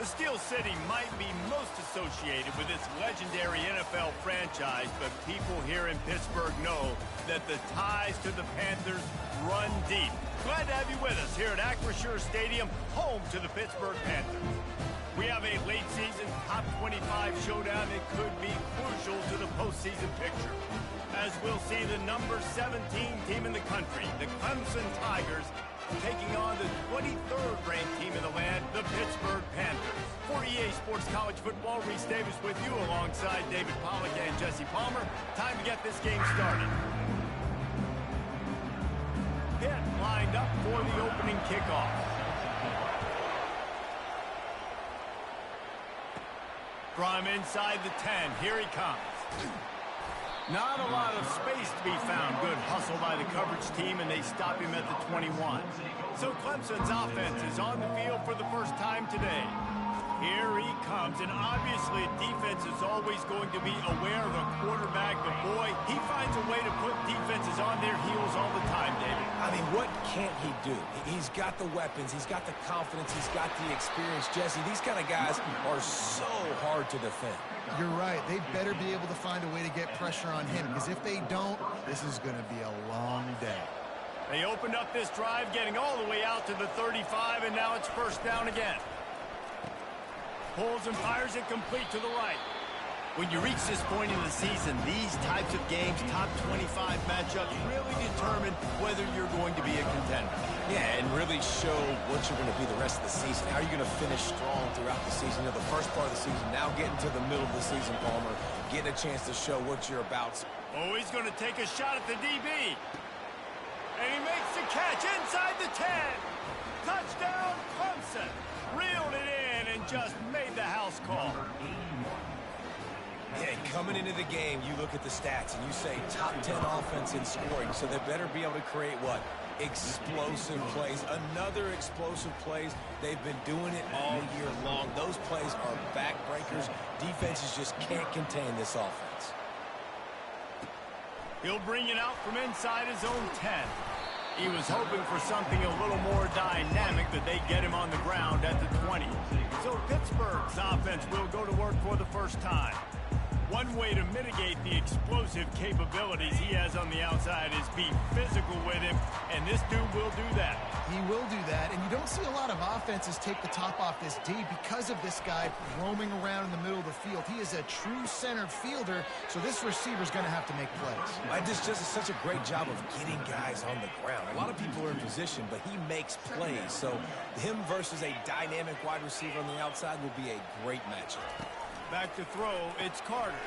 The Steel City might be most associated with its legendary NFL franchise, but people here in Pittsburgh know that the ties to the Panthers run deep. Glad to have you with us here at Acrisure Stadium, home to the Pittsburgh Panthers. We have a late season top 25 showdown that could be crucial to the postseason picture, as we'll see the number 17 team in the country, the Clemson Tigers, taking on the 23rd ranked team in the land, the Pittsburgh Panthers. For EA Sports College Football, Reese Davis with you alongside David Pollack and Jesse Palmer. Time to get this game started. Pitt lined up for the opening kickoff. From inside the 10, here he comes. Not a lot of space to be found. Good hustle by the coverage team, and they stop him at the 21. So Clemson's offense is on the field for the first time today. Here he comes, and obviously defense is always going to be aware of a quarterback, but boy, he finds a way to put defenses on their heels all the time, David. I mean, what can't he do? He's got the weapons, he's got the confidence, he's got the experience. Jesse, these kind of guys are so hard to defend. You're right. They better be able to find a way to get pressure on him, because if they don't, this is going to be a long day. They opened up this drive, getting all the way out to the 35, and now it's first down again. Pulls and fires it complete to the right. When you reach this point in the season, these types of games, top 25 matchups, really determine whether you're going to be a contender. Yeah, and really show what you're going to be the rest of the season. How are you going to finish strong throughout the season? You know, the first part of the season, now getting to the middle of the season, Palmer, getting a chance to show what you're about. Oh, he's going to take a shot at the DB. And he makes the catch inside the 10. Touchdown, Clemson. Reeled it in and just made the house call. Yeah, coming into the game, you look at the stats and you say top 10 offense in scoring, so they better be able to create what? Explosive plays. Another explosive plays. They've been doing it all year long. Those plays are backbreakers. Defenses just can't contain this offense. He'll bring it out from inside his own 10. He was hoping for something a little more dynamic, but they get him on the ground at the 20. So Pittsburgh's offense will go to work for the first time. One way to mitigate the explosive capabilities he has on the outside is be physical with him, and this dude will do that. He will do that, and you don't see a lot of offenses take the top off this D because of this guy roaming around in the middle of the field. He is a true center fielder, so this receiver's going to have to make plays. This just is such a great job of getting guys on the ground. A lot of people are in position, but he makes plays, so him versus a dynamic wide receiver on the outside will be a great matchup. Back to throw, it's Carter.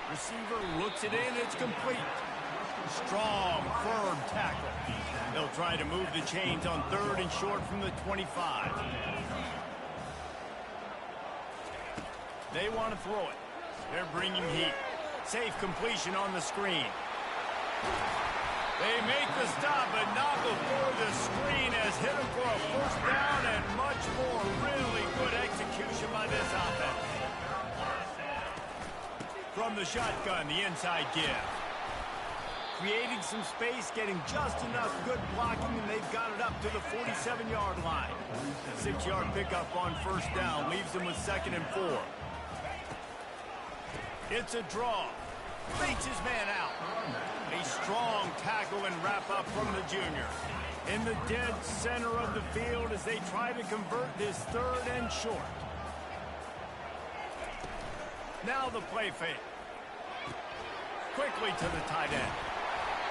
Receiver looks it in, it's complete. Strong, firm tackle. They'll try to move the chains on third and short from the 25. They want to throw it. They're bringing heat. Safe completion on the screen. They make the stop, but not before the screen has hit him for a first down and much more. Really good execution by this offense. From the shotgun, the inside give. Creating some space, getting just enough good blocking, and they've got it up to the 47-yard line. 6-yard pickup on first down leaves them with 2nd and 4. It's a draw. Fakes his man out. A strong tackle and wrap up from the junior. In the dead center of the field as they try to convert this 3rd and short. Now the play fake. Quickly to the tight end.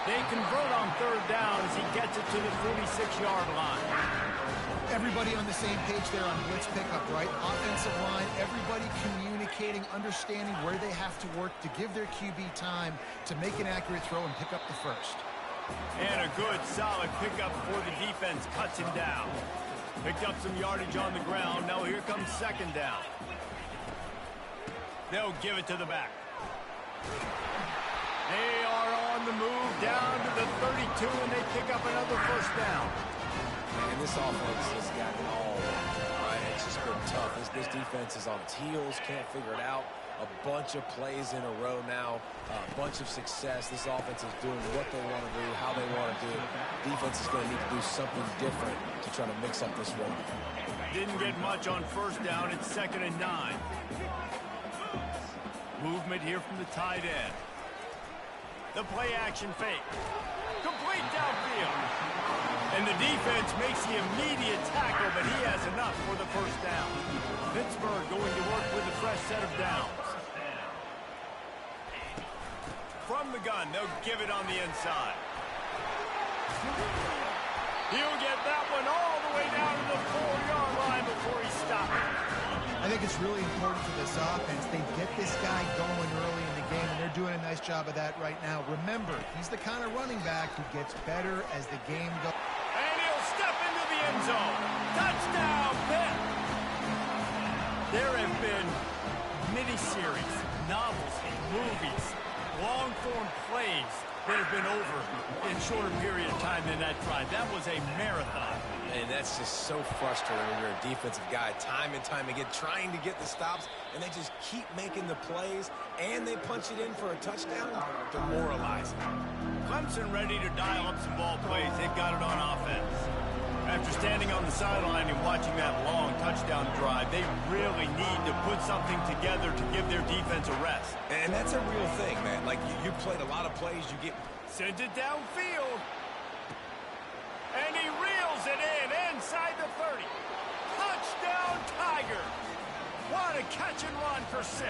They convert on 3rd down as he gets it to the 46-yard line. Everybody on the same page there on blitz pickup, right? Offensive line, everybody communicating, understanding where they have to work to give their QB time to make an accurate throw and pick up the first. And a good, solid pickup before the defense cuts him down. Picked up some yardage on the ground. Now here comes 2nd down. They'll give it to the back. They are on the move down to the 32, and they pick up another first down. And this offense has got it all right. It's just been tough. This defense is on its heels, can't figure it out. a bunch of plays in a row now, a bunch of success. This offense is doing what they want to do, how they want to do it. Defense is going to need to do something different to try to mix up this run. Didn't get much on first down. It's 2nd and 9. Movement here from the tight end. The play action fake. Complete downfield. And the defense makes the immediate tackle, but he has enough for the first down. Pittsburgh going to work with a fresh set of downs. From the gun, they'll give it on the inside. He'll get that one all the way down to the 4-yard line before he stops it. I think it's really important for this offense. They get this guy going early in the game, and they're doing a nice job of that right now. Remember, he's the kind of running back who gets better as the game goes. And he'll step into the end zone. Touchdown, Pitt! There have been miniseries, novels, movies, long-form plays that have been over in shorter period of time than that drive. That was a marathon. And that's just so frustrating when you're a defensive guy, time and time again, trying to get the stops, and they just keep making the plays, and they punch it in for a touchdown. Demoralizing. Clemson ready to dial up some ball plays. They've got it on offense. After standing on the sideline and watching that long touchdown drive, they really need to put something together to give their defense a rest. And that's a real thing, man. Like, you played a lot of plays, you get... Sent it downfield. And he reels it in inside the 30. Touchdown, Tiger. What a catch and run for 6.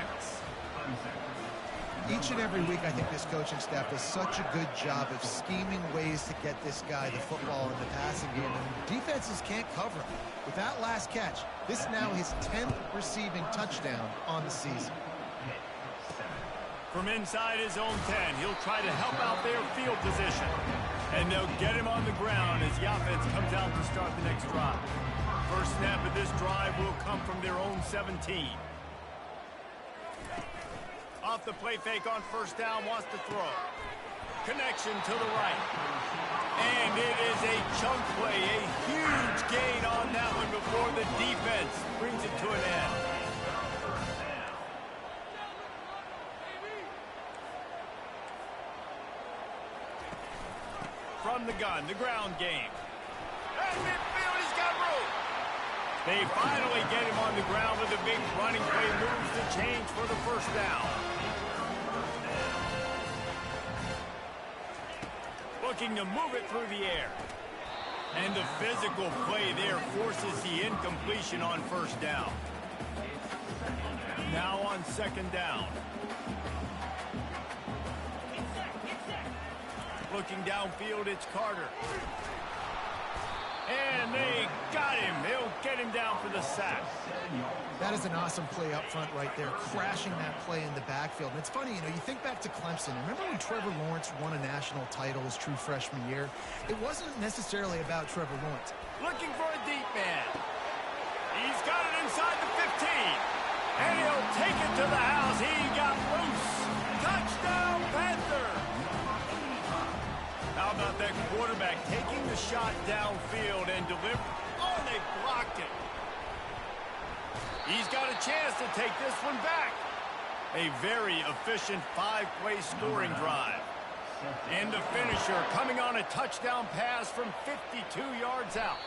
Each and every week, I think this coaching staff does such a good job of scheming ways to get this guy the football in the passing game, and defenses can't cover him. With that last catch, this is now his 10th receiving touchdown on the season. From inside his own 10, he'll try to help out their field position. And they'll get him on the ground as the offense comes out to start the next drive. First snap of this drive will come from their own 17. Off the play fake on first down, wants to throw. Connection to the right. And it is a chunk play, a huge gain on that one before the defense brings it to an end. From the gun, the ground game. And midfield, he's got room. They finally get him on the ground with a big running play, moves the change for the first down. Looking to move it through the air. And the physical play there forces the incompletion on first down. Now on second down. Looking downfield, it's Carter. And they got him. They'll get him down for the sack. That is an awesome play up front right there, crashing that play in the backfield. And it's funny, you know, you think back to Clemson. Remember when Trevor Lawrence won a national title his true freshman year? It wasn't necessarily about Trevor Lawrence. Looking for a deep man. He's got it inside the 15. And he'll take it to the house. He got loose. Touchdown, Panther. How about that quarterback taking the shot downfield and delivering? Oh, they blocked it. He's got a chance to take this one back. A very efficient 5-play scoring drive. And the finisher coming on a touchdown pass from 52 yards out.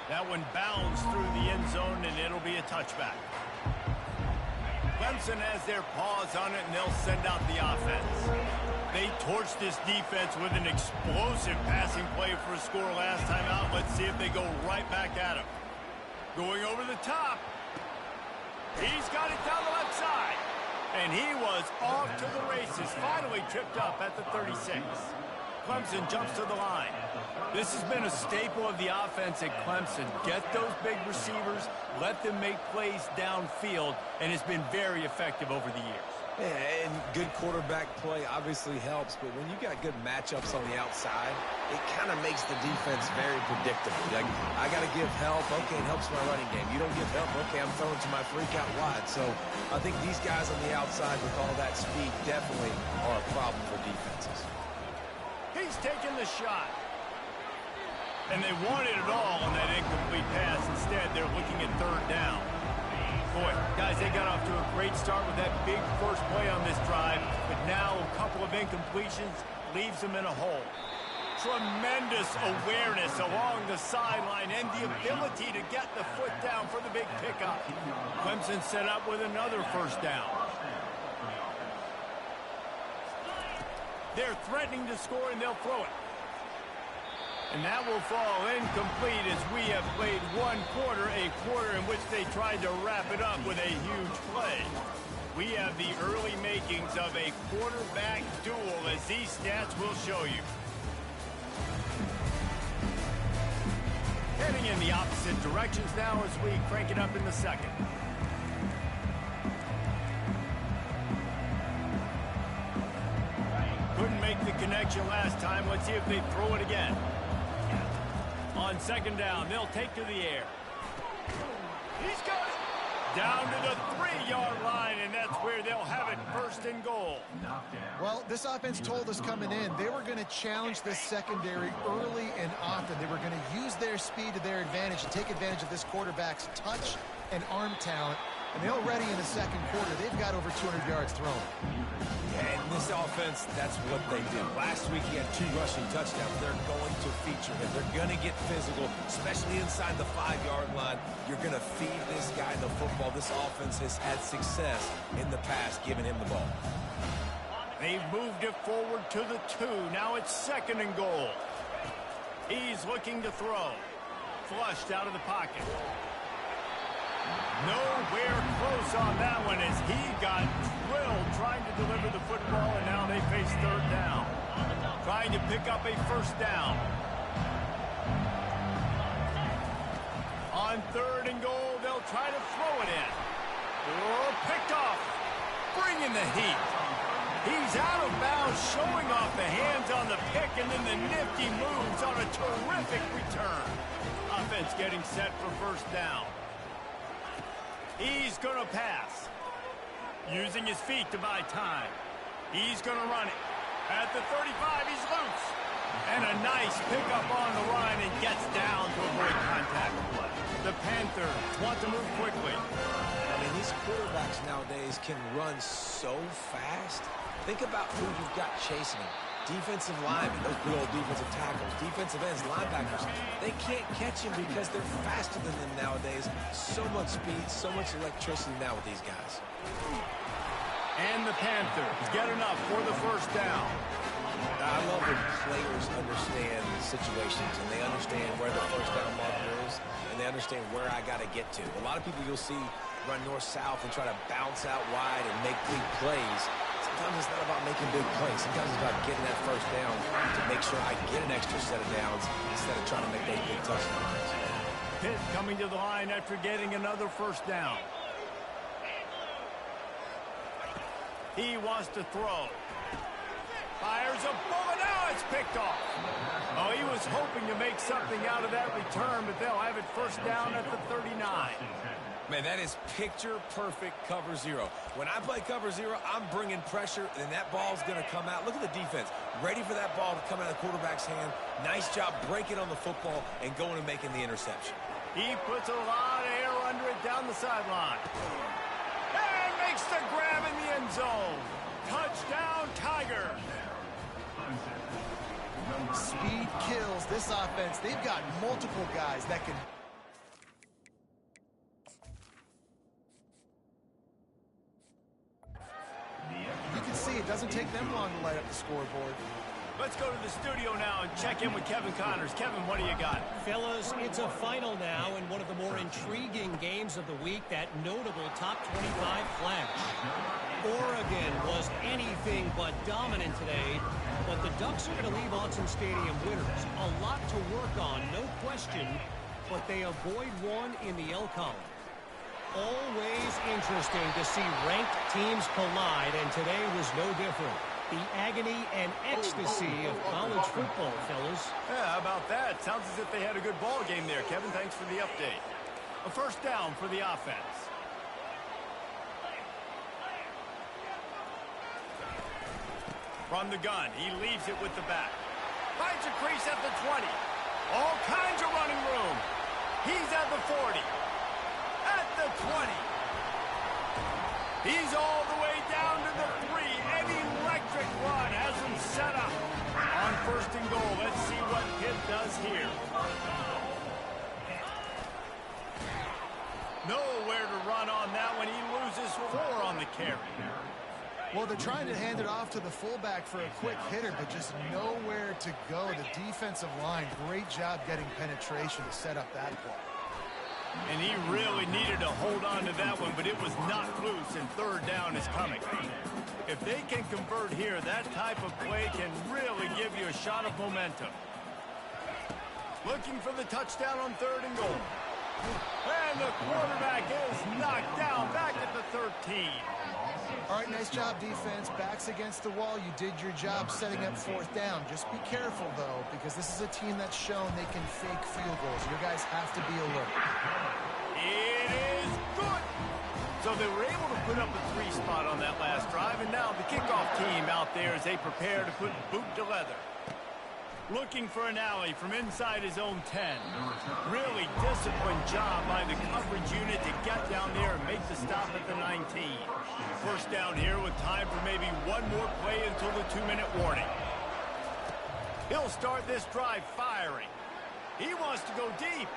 That one bounds through the end zone, and it'll be a touchback. Clemson has their paws on it, and they'll send out the offense. They torched this defense with an explosive passing play for a score last time out. Let's see if they go right back at him. Going over the top. He's got it down the left side. And he was off to the races. Finally tripped up at the 36. Clemson jumps to the line. This has been a staple of the offense at Clemson. Get those big receivers, let them make plays downfield, and it's been very effective over the years. Yeah, and good quarterback play obviously helps, but when you got good matchups on the outside, it kind of makes the defense very predictable. Like, I got to give help. Okay, it helps my running game. You don't give help. Okay, I'm throwing to my freak out wide. So I think these guys on the outside with all that speed definitely are a problem for defenses. He's taking the shot. And they wanted it all on that incomplete pass. Instead, they're looking at third down. Boy, guys, they got off to a great start with that big first play on this drive, but now a couple of incompletions leaves them in a hole. Tremendous awareness along the sideline and the ability to get the foot down for the big pickup. Clemson set up with another first down. They're threatening to score, and they'll throw it. And that will fall incomplete as we have played one quarter, a quarter in which they tried to wrap it up with a huge play. We have the early makings of a quarterback duel, as these stats will show you. Heading in the opposite directions now as we crank it up in the second. Couldn't make the connection last time. Let's see if they throw it again. On second down, they'll take to the air. He's got it. Down to the 3-yard line, and that's where they'll have it, first and goal. Well, this offense told us coming in they were going to challenge this secondary early and often. They were going to use their speed to their advantage and take advantage of this quarterback's touch and arm talent. And already in the second quarter, they've got over 200 yards thrown. Yeah, and this offense, that's what they do. Last week, he had 2 rushing touchdowns. They're going to feature him. They're going to get physical, especially inside the 5-yard line. You're going to feed this guy the football. This offense has had success in the past giving him the ball. They've moved it forward to the 2. Now it's second and goal. He's looking to throw. Flushed out of the pocket. Nowhere close on that one as he got drilled trying to deliver the football, and now they face third down. Trying to pick up a first down. On third and goal, they'll try to throw it in. Oh, picked off. Bringing the heat. He's out of bounds, showing off the hands on the pick, and then the nifty moves on a terrific return. Offense getting set for first down. He's going to pass. Using his feet to buy time. He's going to run it. At the 35, he's loose. And a nice pickup on the line and gets down to avoid contact. The Panthers want to move quickly. I mean, these quarterbacks nowadays can run so fast. Think about who you've got chasing them. Defensive linemen, those good old defensive tackles, defensive ends, linebackers, they can't catch him because they're faster than them nowadays. So much speed, so much electricity now with these guys. And the Panthers get enough for the first down. I love when players understand situations and they understand where the first down marker is and they understand where I got to get to. A lot of people you'll see run north-south and try to bounce out wide and make big plays. Sometimes it's not about making big plays. Sometimes it's about getting that first down to make sure I get an extra set of downs instead of trying to make those big touchdowns. Pitt coming to the line after getting another first down. He wants to throw. Fires a bullet. Now it's picked off. Oh, he was hoping to make something out of that return, but they'll have it first down at the 39. Man, that is picture-perfect cover zero. When I play cover zero, I'm bringing pressure, and that ball's going to come out. Look at the defense. Ready for that ball to come out of the quarterback's hand. Nice job breaking on the football and going and making the interception. He puts a lot of air under it down the sideline. And makes the grab in the end zone. Touchdown, Tiger. Speed kills this offense. They've got multiple guys that can... You can see it doesn't take them long to light up the scoreboard. Let's go to the studio now and check in with Kevin Connors. Kevin, what do you got? Fellas, it's a final now in one of the more intriguing games of the week, that notable top 25 clash. Oregon was anything but dominant today, but the Ducks are going to leave Autzen Stadium winners. A lot to work on, no question, but they avoid one in the L column. Always interesting to see ranked teams collide, and today was no different. The agony and ecstasy of college football, fellas. Yeah, how about that? Sounds as if they had a good ball game there, Kevin. Thanks for the update. A first down for the offense. From the gun, he leaves it with the back. Finds a crease at the 20. All kinds of running room. He's at the 40. At the 20. He's all the way down to the 3. An electric run has him set up. On 1st and goal, let's see what Pitt does here. Nowhere to run on that one. He loses 4 on the carry. Well, they're trying to hand it off to the fullback for a quick hitter, but just nowhere to go. The defensive line, great job getting penetration to set up that play. And he really needed to hold on to that one, but it was not loose, and 3rd down is coming. If they can convert here, that type of play can really give you a shot of momentum. Looking for the touchdown on 3rd and goal. And the quarterback is knocked down back at the 13. All right, nice job, defense. Backs against the wall. You did your job setting up 4th down. Just be careful, though, because this is a team that's shown they can fake field goals. Your guys have to be alert. It is good. So they were able to put up a 3 spot on that last drive, and now the kickoff team out there as they prepare to put boot to leather. Looking for an alley from inside his own 10. Really disciplined job by the coverage unit to get down there and make the stop at the 19. 1st down here with time for maybe one more play until the 2-minute warning. He'll start this drive firing. He wants to go deep.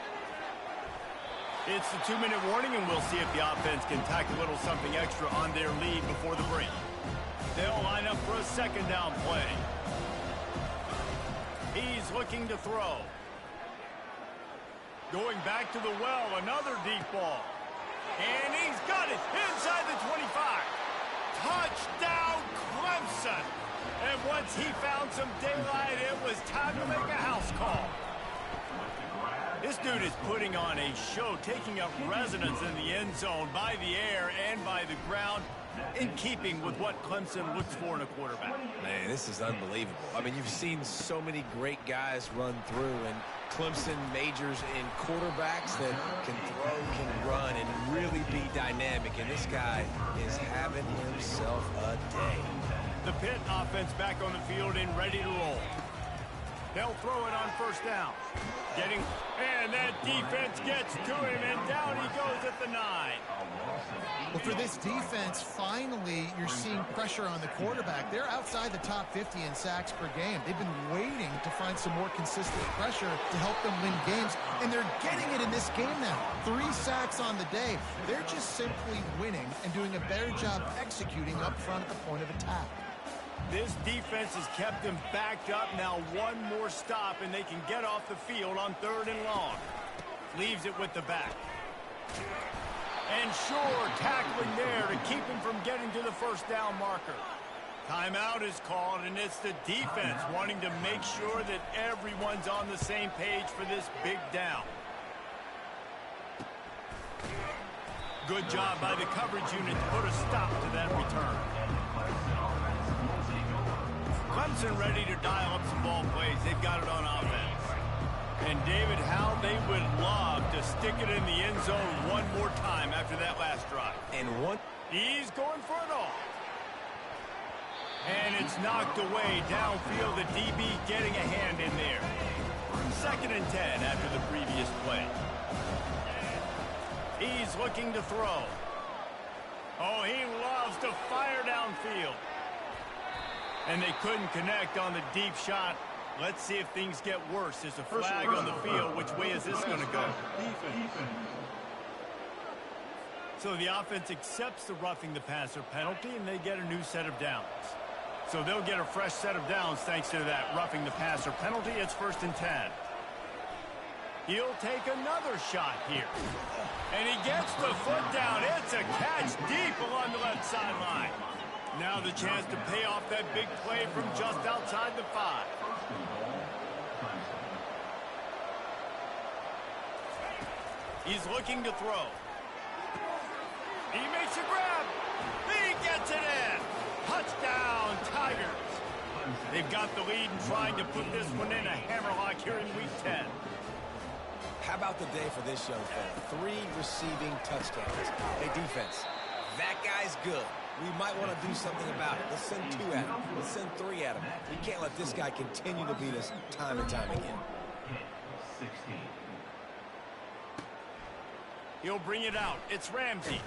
It's the 2-minute warning, and we'll see if the offense can tack a little something extra on their lead before the break. They'll line up for a 2nd down play. He's looking to throw. Going back to the well, another deep ball. And he's got it inside the 25. Touchdown, Clemson. And once he found some daylight, it was time to make a house call. This dude is putting on a show, taking up residence in the end zone by the air and by the ground, in keeping with what Clemson looks for in a quarterback. Man, this is unbelievable. I mean, you've seen so many great guys run through, and Clemson majors in quarterbacks that can throw, can run, and really be dynamic. And this guy is having himself a day. The Pitt offense back on the field and ready to roll. They'll throw it on 1st down. And that defense gets to him, and down he goes at the 9. Well, for this defense, finally, you're seeing pressure on the quarterback. They're outside the top 50 in sacks per game. They've been waiting to find some more consistent pressure to help them win games, and they're getting it in this game now. 3 sacks on the day. They're just simply winning and doing a better job executing up front at the point of attack. This defense has kept them backed up. Now one more stop, and they can get off the field on 3rd and long. Leaves it with the back. And sure, tackling there to keep him from getting to the 1st down marker. Timeout is called, and it's the defense wanting to make sure that everyone's on the same page for this big down. Good job by the coverage unit to put a stop to that return. Clemson ready to dial up some ball plays. They've got it on offense. And David, how they would love to stick it in the end zone one more time after that last drive. And one. He's going for it all. And it's knocked away downfield. The DB getting a hand in there. 2nd and 10 after the previous play. He's looking to throw. Oh, he loves to fire downfield. And they couldn't connect on the deep shot. Let's see if things get worse. There's a flag on the field. Which way is this going to go? So the offense accepts the roughing the passer penalty, and they get a new set of downs. So they'll get a fresh set of downs thanks to that roughing the passer penalty. It's 1st and 10. He'll take another shot here. And he gets the foot down. It's a catch deep along the left sideline. Now the chance to pay off that big play from just outside the 5. He's looking to throw. He makes a grab. He gets it in. Touchdown, Tigers. They've got the lead and trying to put this one in a hammerlock here in Week 10. How about the day for this young fella? 3 receiving touchdowns. Hey, defense, that guy's good. We might want to do something about it. Let's send 2 at him. Let's send 3 at him. We can't let this guy continue to beat us time and time again. He'll bring it out. It's Ramsey.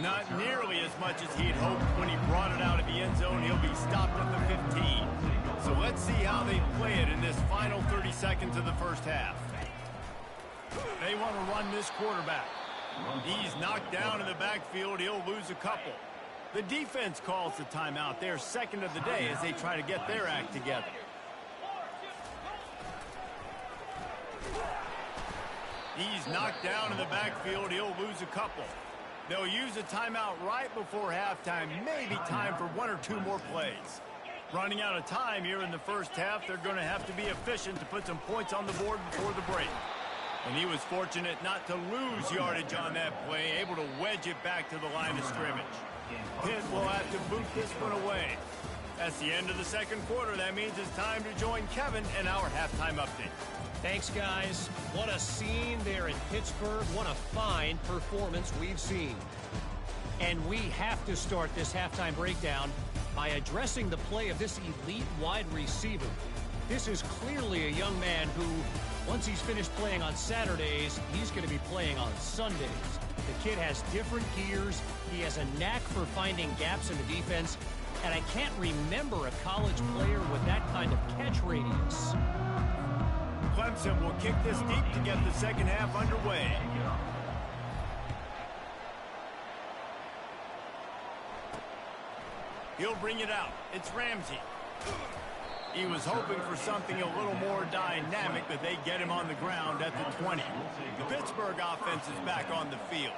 Not nearly as much as he'd hoped when he brought it out of the end zone. He'll be stopped at the 15. So let's see how they play it in this final 30 seconds of the first half. They want to run this quarterback. He's knocked down in the backfield. He'll lose a couple. The defense calls the timeout. Their second of the day as they try to get their act together. He's knocked down in the backfield. He'll lose a couple. They'll use a timeout right before halftime. Maybe time for one or two more plays. Running out of time here in the first half. They're going to have to be efficient to put some points on the board before the break. And he was fortunate not to lose yardage on that play, able to wedge it back to the line of scrimmage. Pitt will have to boot this one away. That's the end of the second quarter. That means it's time to join Kevin in our halftime update. Thanks, guys. What a scene there in Pittsburgh. What a fine performance we've seen. And we have to start this halftime breakdown by addressing the play of this elite wide receiver. This is clearly a young man who, once he's finished playing on Saturdays, he's going to be playing on Sundays. The kid has different gears. He has a knack for finding gaps in the defense. And I can't remember a college player with that kind of catch radius. Clemson will kick this deep to get the second half underway. He'll bring it out. It's Ramsey. He was hoping for something a little more dynamic, but they get him on the ground at the 20. The Pittsburgh offense is back on the field.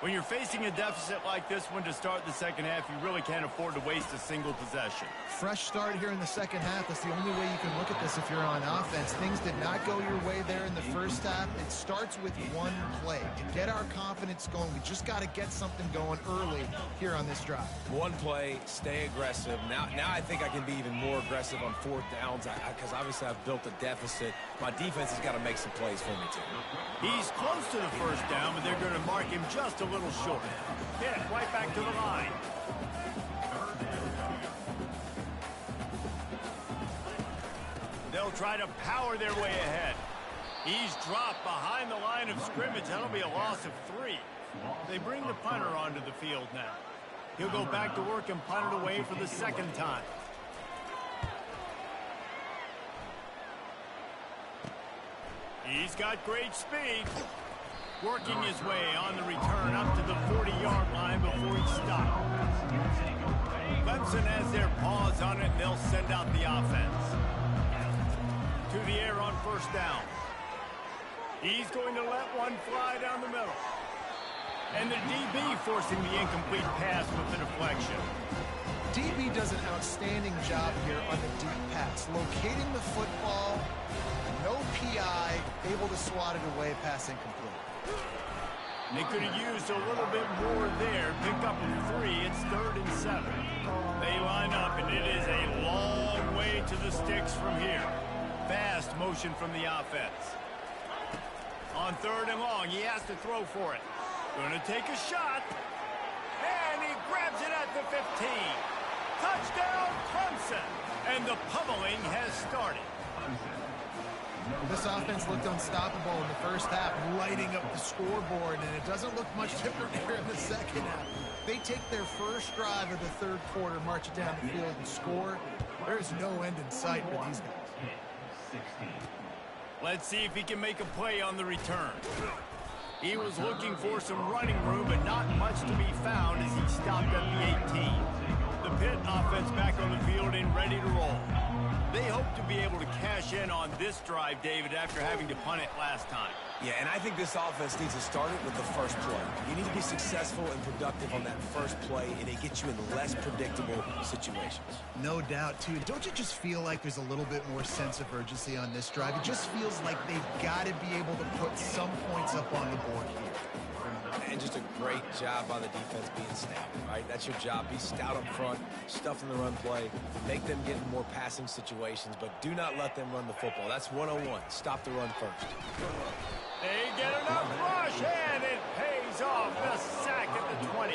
When you're facing a deficit like this one to start the second half, you really can't afford to waste a single possession. Fresh start here in the second half. That's the only way you can look at this if you're on offense. Things did not go your way there in the first half. It starts with one play. To get our confidence going, we just got to get something going early here on this drive. One play, stay aggressive. Now I think I can be even more aggressive on fourth downs because obviously I've built a deficit. My defense has got to make some plays for me too. He's close to the first down, but they're going to mark him just a little short. Hit right back to the line. They'll try to power their way ahead. He's dropped behind the line of scrimmage. That'll be a loss of 3. They bring the punter onto the field now. He'll go back to work and punt it away for the second time. He's got great speed. Working his way on the return up to the 40-yard line before he stopped. Clemson has their paws on it, and they'll send out the offense. To the air on first down. He's going to let one fly down the middle. And the DB forcing the incomplete pass with the deflection. DB does an outstanding job here on the deep pass. Locating the football, no PI, able to swat it away, pass incomplete. They could have used a little bit more there. Pick up a 3. It's 3rd and 7. They line up, and it is a long way to the sticks from here. Fast motion from the offense. On 3rd and long, he has to throw for it. Going to take a shot. And he grabs it at the 15. Touchdown, Clemson. And the pummeling has started. This offense looked unstoppable in the first half, lighting up the scoreboard, and it doesn't look much different here in the second half. They take their first drive of the third quarter, march it down the field, and score. There's no end in sight for these guys. Let's see if he can make a play on the return. He was looking for some running room, but not much to be found as he stopped at the 18. The Pitt offense back on the field and ready to roll. They hope to be able to cash in on this drive, David, after having to punt it last time. Yeah, and I think this offense needs to start it with the first play. You need to be successful and productive on that first play, and it gets you in less predictable situations. No doubt, too. Don't you just feel like there's a little bit more sense of urgency on this drive? It just feels like they've got to be able to put some points up on the board here. And just a great job by the defense being stout, right? That's your job. Be stout up front, stuff in the run play, make them get in more passing situations, but do not let them run the football. That's 101. Stop the run first. They get enough rush, and it pays off. The sack at the 20.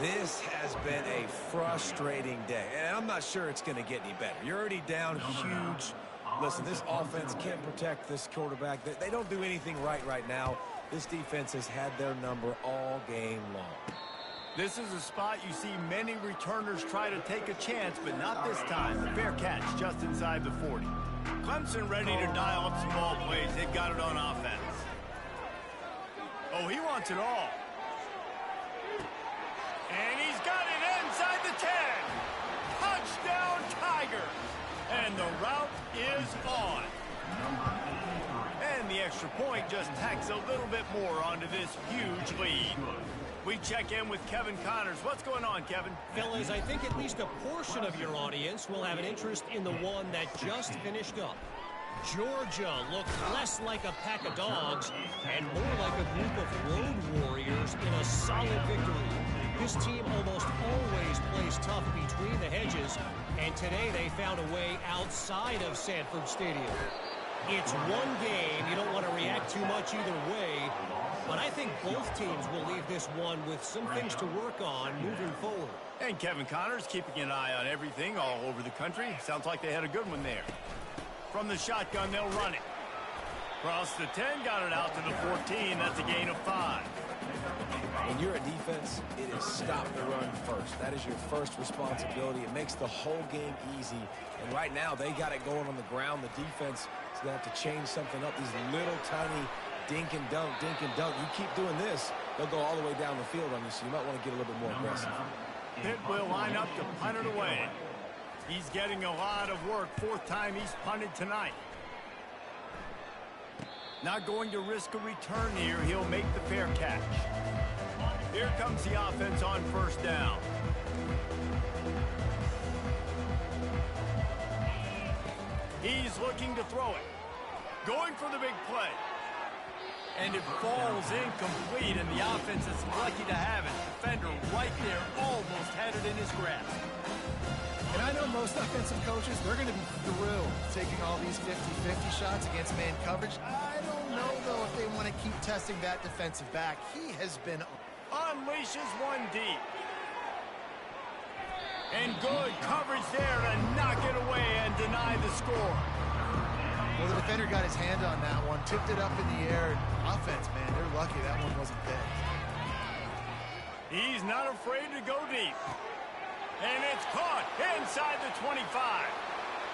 This has been a frustrating day, and I'm not sure it's going to get any better. You're already down huge Listen, this offense can't protect this quarterback. They don't do anything right now. This defense has had their number all game long. This is a spot you see many returners try to take a chance, but not this time. The fair catch just inside the 40. Clemson ready to dial up some ball plays. They've got it on offense. Oh, he wants it all. And he's got it inside the 10. Touchdown, Tigers. And the route is on. And the extra point just tacks a little bit more onto this huge lead. We check in with Kevin Connors. What's going on, Kevin? Fellas, I think at least a portion of your audience will have an interest in the one that just finished up. Georgia looked less like a pack of dogs and more like a group of road warriors in a solid victory. This team almost always plays tough between the hedges, and today they found a way outside of Sanford Stadium. It's one game. You don't want to react too much either way, but I think both teams will leave this one with some things to work on moving forward. And Kevin Connors keeping an eye on everything all over the country. Sounds like they had a good one there. From the shotgun, they'll run it. Cross the 10, got it out to the 14. That's a gain of 5. When you're a defense, it is stop the run first. That is your first responsibility. It makes the whole game easy. And right now, they got it going on the ground. The defense is going to have to change something up. These little tiny dink and dunk, dink and dunk. You keep doing this, they'll go all the way down the field on you, so you might want to get a little bit more aggressive. Pitt will line up to punt it away. He's getting a lot of work. 4th time he's punted tonight. Not going to risk a return here. He'll make the fair catch. Here comes the offense on 1st down. He's looking to throw it. Going for the big play. And it falls incomplete, and the offense is lucky to have it. Defender right there almost had it in his grasp. And I know most offensive coaches, they're going to be thrilled taking all these 50-50 shots against man coverage. I don't know, though, if they want to keep testing that defensive back. He has been... Unleashes one deep. And good coverage there to knock it away and deny the score. Well, the defender got his hand on that one, tipped it up in the air. Offense, man, they're lucky that one wasn't picked. He's not afraid to go deep. And it's caught inside the 25.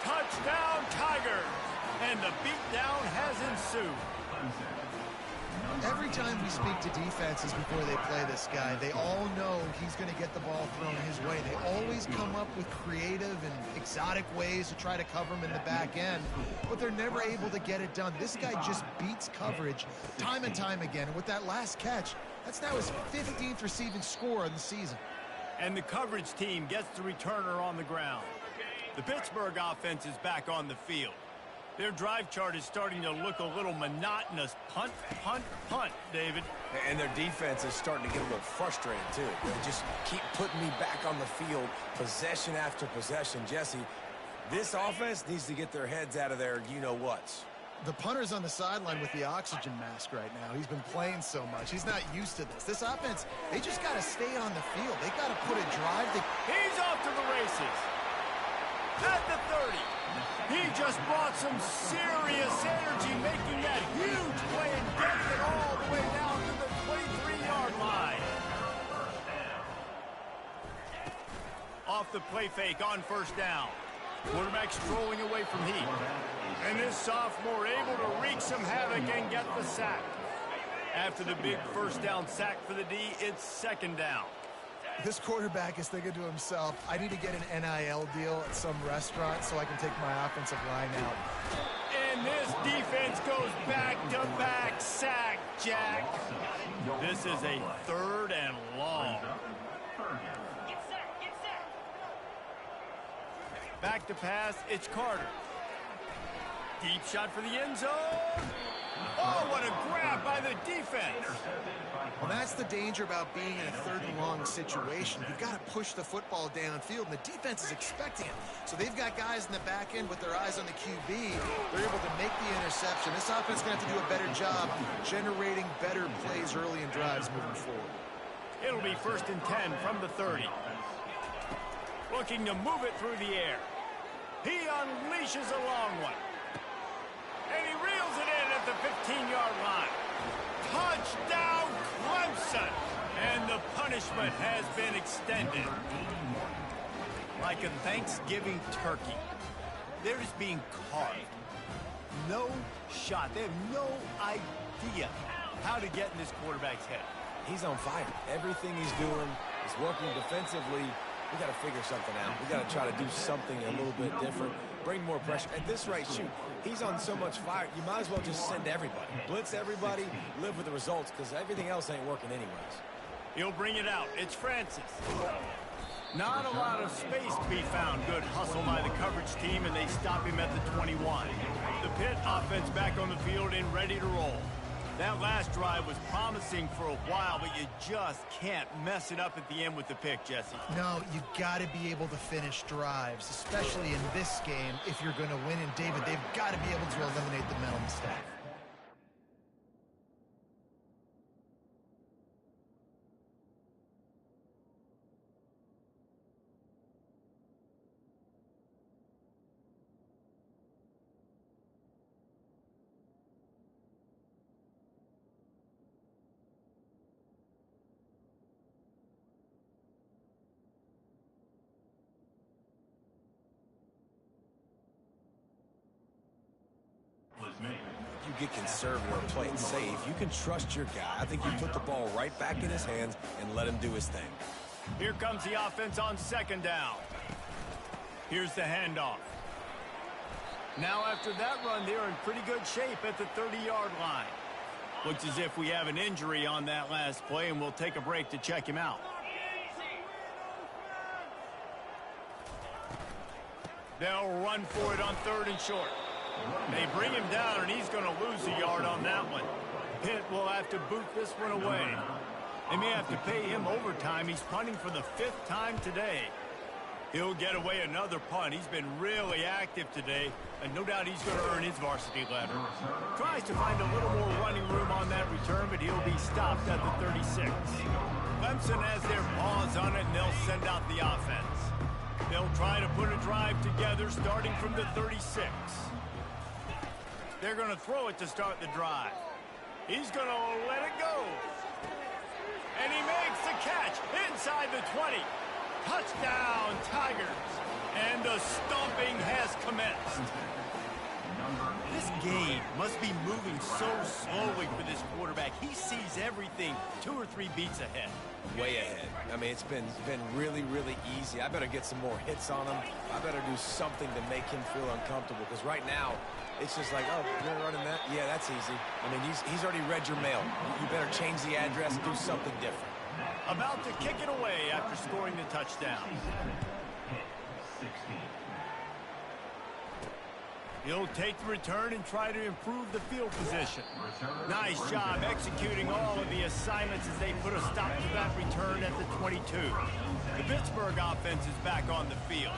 Touchdown, Tigers. And the beatdown has ensued. Every time we speak to defenses before they play this guy, they all know he's going to get the ball thrown his way. They always come up with creative and exotic ways to try to cover him in the back end, but they're never able to get it done. This guy just beats coverage time and time again. And with that last catch, that's now his 15th receiving score in the season. And the coverage team gets the returner on the ground. The Pittsburgh offense is back on the field. Their drive chart is starting to look a little monotonous. Punt, punt, punt, David. And their defense is starting to get a little frustrated, too. They just keep putting me back on the field, possession after possession. Jesse, this offense needs to get their heads out of their you-know-whats. The punter's on the sideline with the oxygen mask right now. He's been playing so much. He's not used to this. This offense, they just got to stay on the field. They got to put a drive. He's off to the races. At the 30. He just brought some serious energy, making that huge play and getting it all the way down to the 23-yard line. Off the play fake on 1st down. Quarterback strolling away from heat. And this sophomore able to wreak some havoc and get the sack. After the big 1st down sack for the D, it's 2nd down. This quarterback is thinking to himself, I need to get an NIL deal at some restaurant so I can take my offensive line out. And this defense goes back-to-back sack, Jack. This is a 3rd and long. Back to pass, it's Carter. Deep shot for the end zone. Oh, what a grab by the defense. Well, that's the danger about being in a 3rd and long situation. You've got to push the football downfield, and the defense is expecting it. So they've got guys in the back end with their eyes on the QB. They're able to make the interception. This offense is going to have to do a better job generating better plays early in drives moving forward. It'll be 1st and 10 from the 30. Looking to move it through the air. He unleashes a long one. And he reels it in at the 15-yard line. Touchdown, Clemson! And the punishment has been extended. Like a Thanksgiving turkey, they're just being carved. No shot. They have no idea how to get in this quarterback's head. He's on fire. Everything he's doing is working defensively. We got to figure something out. We got to try to do something a little bit different. Bring more pressure. At this rate, shoot, he's on so much fire, you might as well just send everybody. Blitz everybody, live with the results, because everything else ain't working anyways. He'll bring it out. It's Francis. Not a lot of space to be found. Good hustle by the coverage team, and they stop him at the 21. The Pitt offense back on the field and ready to roll. That last drive was promising for a while, but you just can't mess it up at the end with the pick, Jesse. No, you got to be able to finish drives, especially in this game if you're going to win. And, David, they've got to be able to eliminate the mental mistake. You get conservative or play it safe, you can trust your guy. I think you put the ball right back in his hands and let him do his thing. Here comes the offense on second down. Here's the handoff. Now after that run, they're in pretty good shape at the 30-yard line. Looks as if we have an injury on that last play, and we'll take a break to check him out. They'll run for it on 3rd and short. They bring him down, and he's going to lose a yard on that one. Pitt will have to boot this one away. They may have to pay him overtime. He's punting for the 5th time today. He'll get away another punt. He's been really active today, and no doubt he's going to earn his varsity letter. Tries to find a little more running room on that return, but he'll be stopped at the 36. Clemson has their paws on it, and they'll send out the offense. They'll try to put a drive together starting from the 36. They're going to throw it to start the drive. He's going to let it go. And he makes the catch inside the 20. Touchdown, Tigers. And the stomping has commenced. This game must be moving so slowly for this quarterback. He sees everything 2 or 3 beats ahead. Way ahead. I mean, it's been really, really easy. I better get some more hits on him. I better do something to make him feel uncomfortable, because right now, it's just like, oh, you're running that? Yeah, that's easy. I mean, he's already read your mail. You better change the address and do something different. About to kick it away after scoring the touchdown. He'll take the return and try to improve the field position. Nice job executing all of the assignments as they put a stop to that return at the 22. The Pittsburgh offense is back on the field.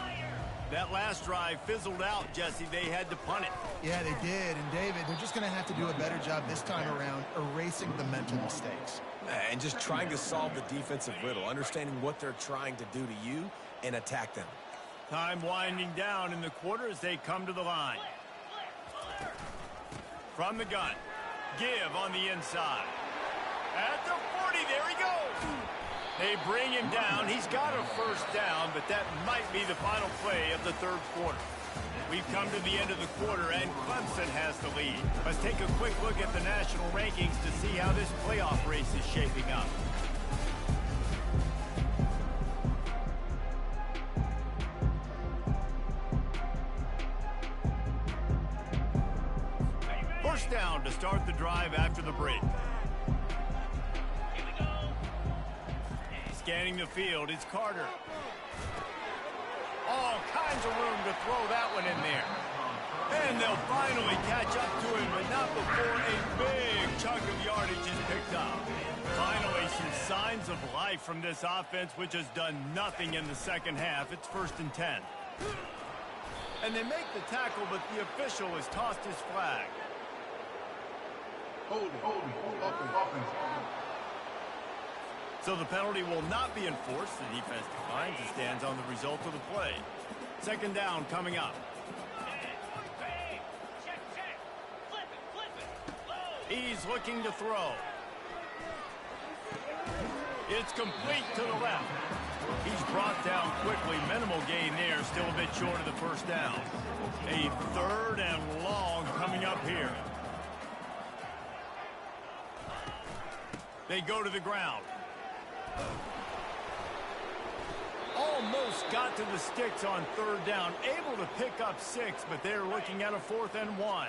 That last drive fizzled out, Jesse. They had to punt it. Yeah, they did. And, David, they're just going to have to do a better job this time around erasing the mental mistakes. And just trying to solve the defensive riddle, understanding what they're trying to do to you and attack them. Time winding down in the quarter as they come to the line. From the gun. Give on the inside. At the 40, there he goes. They bring him down. He's got a first down, but that might be the final play of the 3rd quarter. We've come to the end of the quarter, and Clemson has the lead. Let's take a quick look at the national rankings to see how this playoff race is shaping up. First down to start the drive after the break. Scanning the field, it's Carter. All kinds of room to throw that one in there. And they'll finally catch up to him, but not before a big chunk of yardage is picked up. Finally, some signs of life from this offense, which has done nothing in the second half. It's 1st and 10. And they make the tackle, but the official has tossed his flag. Offense. So the penalty will not be enforced. The defense declines and stands on the result of the play. 2nd down coming up. He's looking to throw. It's complete to the left. He's brought down quickly. Minimal gain there. Still a bit short of the first down. A 3rd and long coming up here. They go to the ground. Almost got to the sticks on 3rd down. Able to pick up 6, but they're looking at a 4th and 1.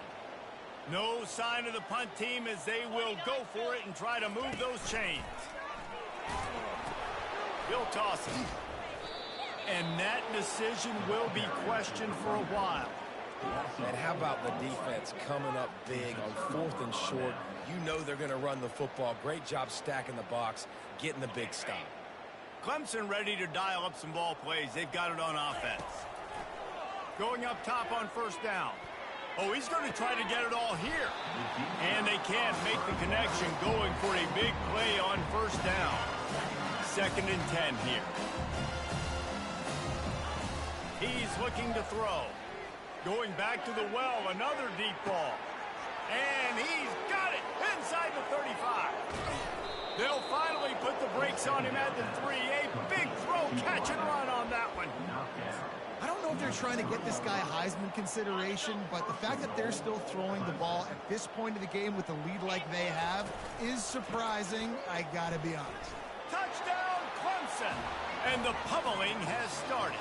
No sign of the punt team as they will go for it and try to move those chains. He'll toss it. And that decision will be questioned for a while. And how about the defense coming up big on 4th and short? You know they're going to run the football. Great job stacking the box, getting the big stop. Clemson ready to dial up some ball plays. They've got it on offense. Going up top on 1st down. Oh, he's going to try to get it all here. And they can't make the connection, going for a big play on 1st down. 2nd and 10 here. He's looking to throw. Going back to the well, another deep ball. And he's got it inside the 35. They'll finally put the brakes on him at the 3. A big throw, catch and run on that one. I don't know if they're trying to get this guy Heisman consideration, but the fact that they're still throwing the ball at this point of the game with the lead like they have is surprising, I gotta be honest. Touchdown, Clemson! And the pummeling has started.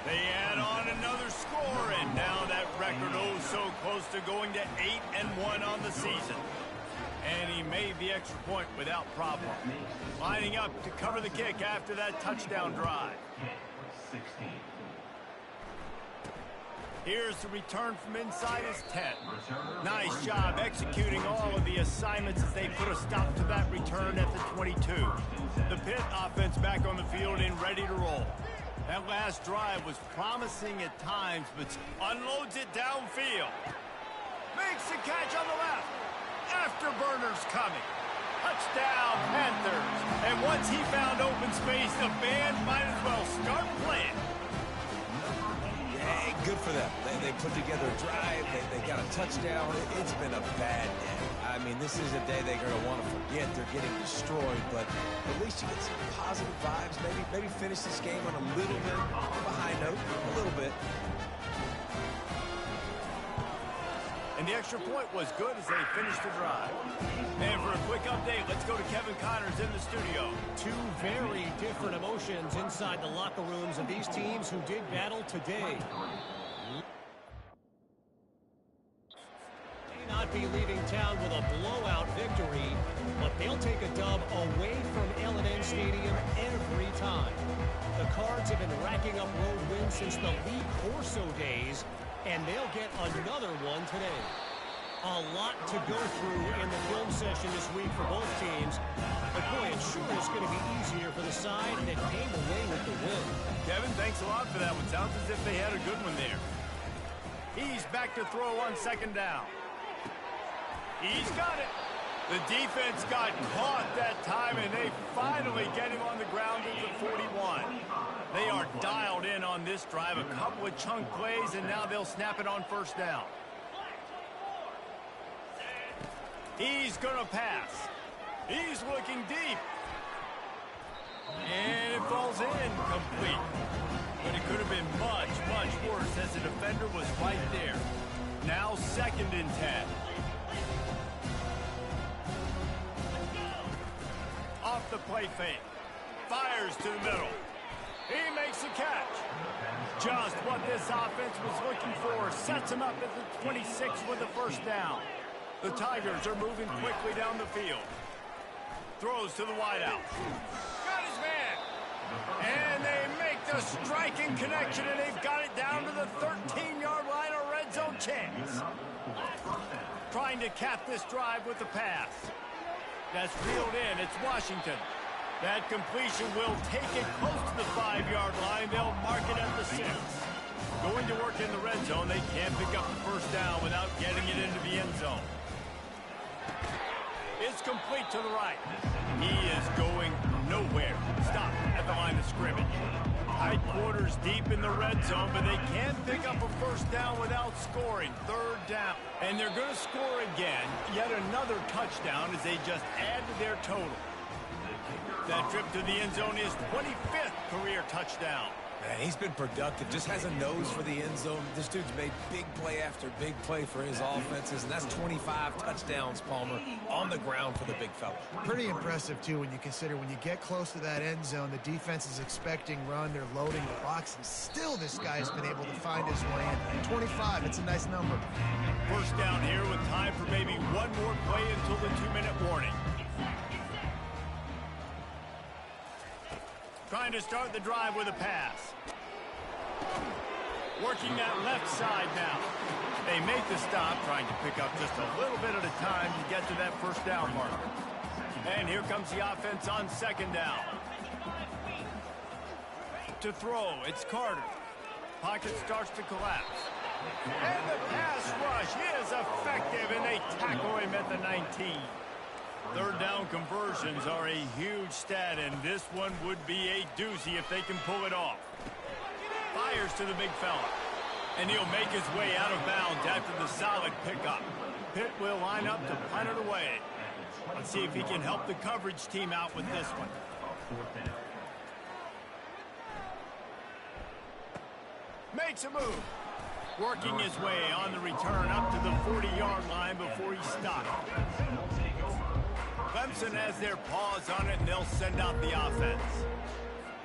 They add on another score, and now that record oh so close to going to 8-1 on the season. And he made the extra point without problem. Lining up to cover the kick after that touchdown drive. Here's the return from inside his 10. Nice job executing all of the assignments as they put a stop to that return at the 22. The Pitt offense back on the field and ready to roll. That last drive was promising at times, but unloads it downfield. Makes the catch on the left. Afterburners coming. Touchdown, Panthers. And once he found open space, the band might as well start playing. Hey, good for them. They put together a drive. They got a touchdown. It's been a bad day. I mean, this is a day they're going to want to forget. They're getting destroyed, but at least you get some positive vibes. Maybe finish this game on a little bit of a high note, a little bit. And the extra point was good as they finished the drive. And for a quick update, let's go to Kevin Connors in the studio. Two very different emotions inside the locker rooms of these teams who did battle today. May not be leaving town with a blowout victory, but they'll take a dub away from L&N Stadium every time. The Cards have been racking up road wins since the Lee Corso days, and they'll get another one today. A lot to go through in the film session this week for both teams. But boy, it sure is going to be easier for the side that came away with the win. Kevin, thanks a lot for that one. Sounds as if they had a good one there. He's back to throw on 2nd down. He's got it. The defense got caught that time, and they finally get him on the ground at the 41. They are dialed in on this drive. A couple of chunk plays, and now they'll snap it on 1st down. He's going to pass. He's looking deep. And it falls in complete. But it could have been much, much worse as the defender was right there. Now 2nd and 10. Off the play fake. Fires to the middle. He makes the catch. Just what this offense was looking for. Sets him up at the 26 with the 1st down. The Tigers are moving quickly down the field. Throws to the wideout. Got his man. And they make the striking connection, and they've got it down to the 13-yard line, a red zone chance. Trying to cap this drive with the pass. That's reeled in. It's Washington. That completion will take it close to the 5-yard line. They'll mark it at the 6. Going to work in the red zone. They can't pick up the 1st down without getting it into the end zone. It's complete to the right. He is going nowhere. Stop at the line of scrimmage. Tight quarters deep in the red zone, but they can pick up a first down without scoring. Third down. And they're going to score again. Yet another touchdown as they just add to their total. That trip to the end zone is 25th career touchdown. Man, he's been productive, just has a nose for the end zone. This dude's made big play after big play for his offenses, and that's 25 touchdowns, Palmer, on the ground for the big fella. Pretty impressive, too, when you consider when you get close to that end zone, the defense is expecting run, they're loading the box, and still this guy's been able to find his way in. 25, it's a nice number. First down here with time for maybe one more play until the 2-minute warning. Trying to start the drive with a pass. Working that left side now. They make the stop, trying to pick up just a little bit at a time to get to that first down marker. And here comes the offense on second down. To throw, it's Carter. Pocket starts to collapse. And the pass rush is effective, and they tackle him at the 19. Third down conversions are a huge stat, and this one would be a doozy if they can pull it off. Fires to the big fella, and he'll make his way out of bounds after the solid pickup. Pitt will line up to punt it away. Let's see if he can help the coverage team out with this one. Makes a move. Working his way on the return up to the 40-yard line before he stopped. Clemson has their paws on it, and they'll send out the offense.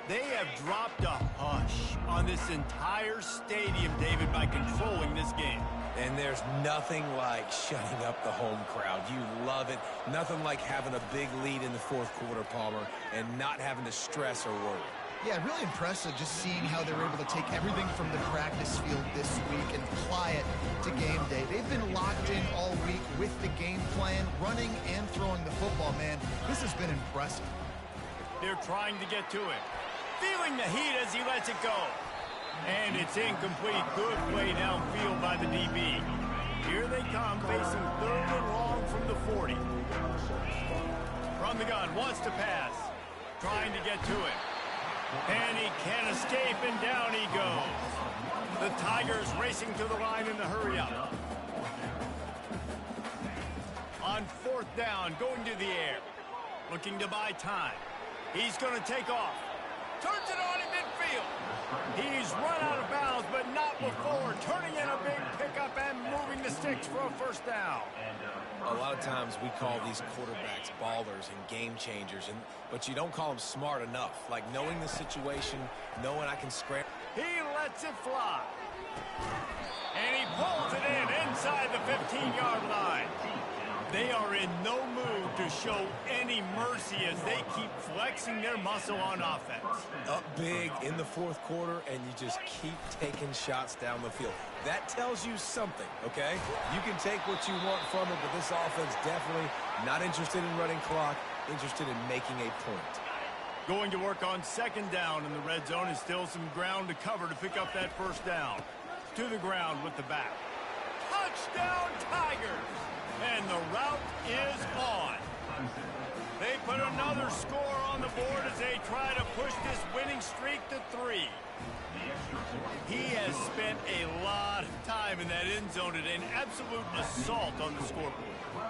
They have dropped a hush on this entire stadium, David, by controlling this game. And there's nothing like shutting up the home crowd. You love it. Nothing like having a big lead in the fourth quarter, Palmer, and not having to stress or worry. Yeah, really impressive just seeing how they were able to take everything from the practice field this week and apply it to game day. They've been locked in all week with the game plan, running and throwing the football, man. This has been impressive. They're trying to get to it. Feeling the heat as he lets it go. And it's incomplete. Good play downfield by the DB. Here they come, facing third and long from the 40. From the gun, wants to pass. Trying to get to it. And he can't escape, and down he goes. The Tigers racing to the line in the hurry-up. On fourth down, going to the air. Looking to buy time. He's going to take off. Turns it on in midfield. He's run out of bounds, but not before. Turning in a big pickup and moving the sticks for a first down. A lot of times we call these quarterbacks ballers and game changers, but you don't call them smart enough. Like knowing the situation, knowing I can scramble. He lets it fly. And he pulls it in inside the 15-yard line. They are in no mood to show any mercy as they keep flexing their muscle on offense. Up big in the fourth quarter, and you just keep taking shots down the field. That tells you something, okay? You can take what you want from it, but this offense definitely not interested in running clock, interested in making a point. Going to work on second down in the red zone is still some ground to cover to pick up that first down. To the ground with the back. Touchdown Tigers! And the route is on. They put another score on the board as they try to push this winning streak to 3. He has spent a lot of time in that end zone today, an absolute assault on the scoreboard.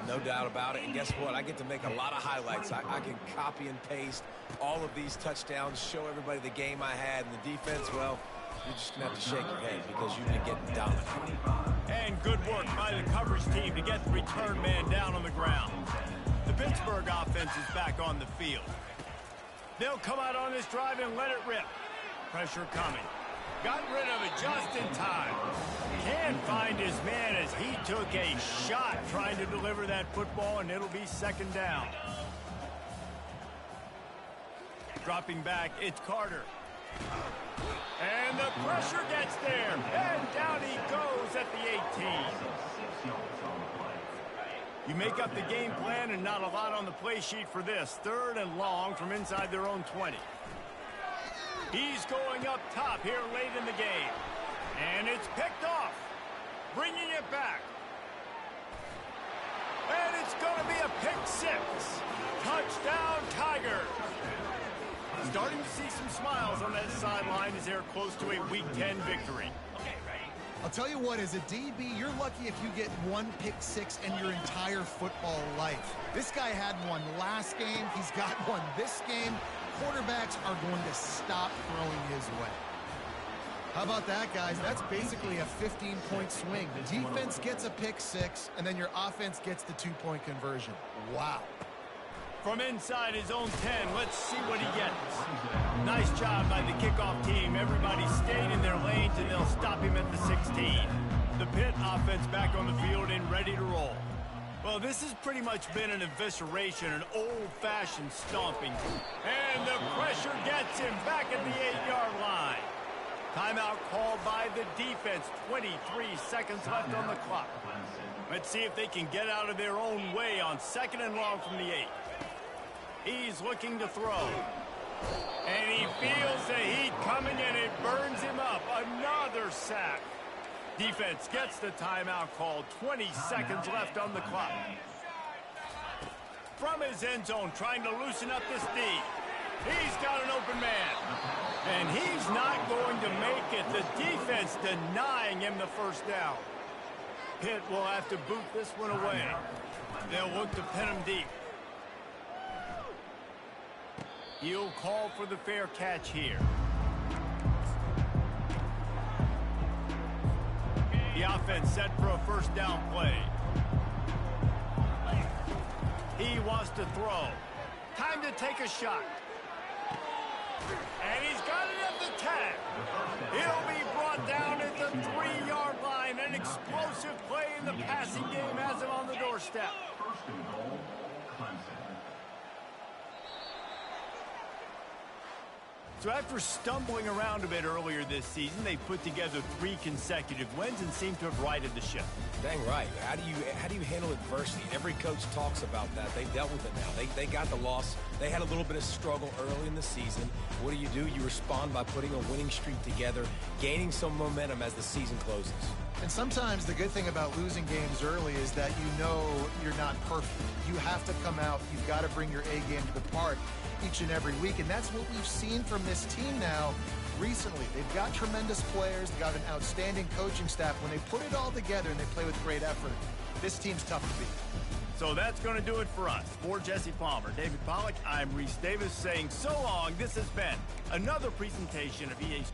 No doubt about it, and guess what? I get to make a lot of highlights. I can copy and paste all of these touchdowns, show everybody the game I had, and the defense, well, you're just going to have to shake your head because you've been getting dominated. And good work by the coverage team to get the return man down on the ground. The Pittsburgh offense is back on the field. They'll come out on this drive and let it rip. Pressure coming. Got rid of it just in time. Can find his man as he took a shot trying to deliver that football, and it'll be second down. Dropping back, it's Carter. And the pressure gets there. And down he goes at the 18. You make up the game plan and not a lot on the play sheet for this. Third and long from inside their own 20. He's going up top here late in the game. And it's picked off. Bringing it back. And it's going to be a pick six. Touchdown Tigers. Starting to see some smiles on that sideline as they're close to a Week 10 victory. I'll tell you what, as a DB, you're lucky if you get one pick six in your entire football life. This guy had one last game. He's got one this game. Quarterbacks are going to stop throwing his way. How about that, guys? That's basically a 15-point swing. Defense gets a pick six, and then your offense gets the 2-point conversion. Wow. From inside his own 10, let's see what he gets. Nice job by the kickoff team. Everybody stayed in their lanes, and they'll stop him at the 16. The Pitt offense back on the field and ready to roll. Well, this has pretty much been an evisceration, an old-fashioned stomping. And the pressure gets him back at the 8-yard line. Timeout called by the defense. 23 seconds left on the clock. Let's see if they can get out of their own way on 2nd and long from the 8. He's looking to throw. And he feels the heat coming, and it burns him up. Another sack. Defense gets the timeout called. 20 seconds left on the clock. From his end zone, trying to loosen up this D. He's got an open man. And he's not going to make it. The defense denying him the first down. Pitt will have to boot this one away. They'll look to pin him deep. He'll call for the fair catch here. The offense set for a first down play. He wants to throw. Time to take a shot. And he's got it at the 10. He'll be brought down at the 3-yard line. An explosive play in the passing game has him on the doorstep. So after stumbling around a bit earlier this season, they put together 3 consecutive wins and seem to have righted the ship. Dang right. How do you handle adversity? Every coach talks about that. They've dealt with it now. They got the loss. They had a little bit of struggle early in the season. What do? You respond by putting a winning streak together, gaining some momentum as the season closes. And sometimes the good thing about losing games early is that you know you're not perfect. You have to come out. You've got to bring your A game to the park each and every week. And that's what we've seen from this team now recently. They've got tremendous players. They've got an outstanding coaching staff. When they put it all together and they play with great effort, this team's tough to beat. So that's going to do it for us. For Jesse Palmer, David Pollack, I'm Reese Davis saying so long. This has been another presentation of EA Sports.